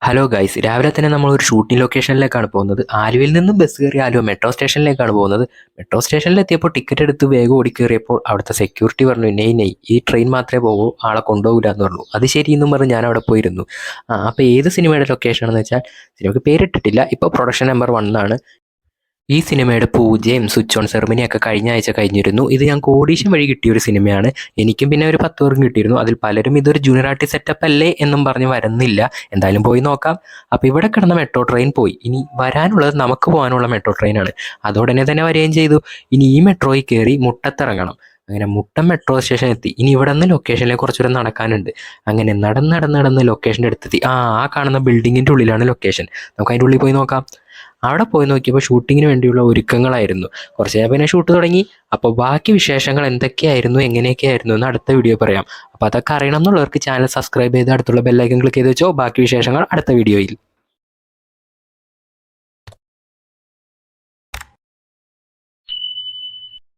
Hello guys, രാവിലെ തന്നെ നമ്മൾ ഒരു ഷൂട്ടിംഗ് ലൊക്കേഷനിലേക്കാണ് പോകുന്നത്. ആലുവയിൽ നിന്നും ബസ് കയറി ആലുവ മെട്രോ സ്റ്റേഷനിലേക്കാണ് പോകുന്നത്. മെട്രോ സ്റ്റേഷനിൽ എത്തിയപ്പോൾ ടിക്കറ്റ് എടുത്ത് വേഗം ഓടിക്കേറിയപ്പോൾ അവിടുത്തെ സെക്യൂരിറ്റി പറഞ്ഞു, നെയ് ഈ ട്രെയിൻ മാത്രമേ പോകൂ, ആളെ കൊണ്ടുപോകില്ല എന്ന് പറഞ്ഞു. അത് ശരിയെന്നും പറഞ്ഞ് ഞാൻ അവിടെ പോയിരുന്നു. അപ്പോൾ ഏത് സിനിമയുടെ ലൊക്കേഷൻ ആണെന്ന് വെച്ചാൽ സിനിമയ്ക്ക് പേരിട്ടിട്ടില്ല, ഇപ്പോൾ പ്രൊഡക്ഷൻ നമ്പർ 1 ആണ്. ഈ സിനിമയുടെ പൂജയും സ്വിച്ച് ഓൺ സെറമണിയൊക്കെ കഴിഞ്ഞ ആഴ്ച കഴിഞ്ഞിരുന്നു. ഇത് ഞങ്ങൾക്ക് ഓഡീഷൻ വഴി കിട്ടിയ ഒരു സിനിമയാണ്. എനിക്കും പിന്നെ ഒരു 10 പേർക്കും കിട്ടിയിരുന്നു. അതിൽ പലരും ഇതൊരു ജൂനിയർ ആർട്ടിസ്റ്റ് സെറ്റപ്പ് അല്ലേ എന്നും പറഞ്ഞ് വരുന്നില്ല. എന്തായാലും പോയി നോക്കാം. അപ്പോൾ ഇവിടെ കിടന്ന മെട്രോ ട്രെയിൻ പോയി. ഇനി വരാനുള്ളത് നമുക്ക് പോകാനുള്ള മെട്രോ ട്രെയിനാണ്. അതോടനെ തന്നെ വരികയും ചെയ്തു. ഇനി ഈ മെട്രോയിൽ കയറി മുട്ടത്തിറങ്ങണം. അങ്ങനെ മുട്ടം മെട്രോ സ്റ്റേഷൻ എത്തി. ഇനി ഇവിടെ നിന്ന് ലൊക്കേഷനിലേക്ക് കുറച്ചുകൂടെ നടക്കാനുണ്ട്. അങ്ങനെ നടന്ന് ലൊക്കേഷൻ്റെ അടുത്തെത്തി. ആ കാണുന്ന ബിൽഡിങ്ങിൻ്റെ ഉള്ളിലാണ് ലൊക്കേഷൻ. നമുക്ക് അതിൻ്റെ ഉള്ളിൽ പോയി നോക്കാം. അവിടെ പോയി നോക്കിയപ്പോൾ ഷൂട്ടിങ്ങിന് വേണ്ടിയുള്ള ഒരുക്കങ്ങളായിരുന്നു. കുറച്ച് കഴിഞ്ഞാൽ പിന്നെ ഷൂട്ട് തുടങ്ങി. അപ്പോൾ ബാക്കി വിശേഷങ്ങൾ എന്തൊക്കെയായിരുന്നു, എങ്ങനെയൊക്കെയായിരുന്നു എന്ന് അടുത്ത വീഡിയോ പറയാം. അപ്പോൾ അതൊക്കെ അറിയണം എന്നുള്ളവർക്ക് ചാനൽ സബ്സ്ക്രൈബ് ചെയ്ത് അടുത്തുള്ള ബെല്ലൈക്കൺ ക്ലിക്ക് ചെയ്ത് വെച്ചോ. ബാക്കി വിശേഷങ്ങൾ അടുത്ത വീഡിയോയിൽ.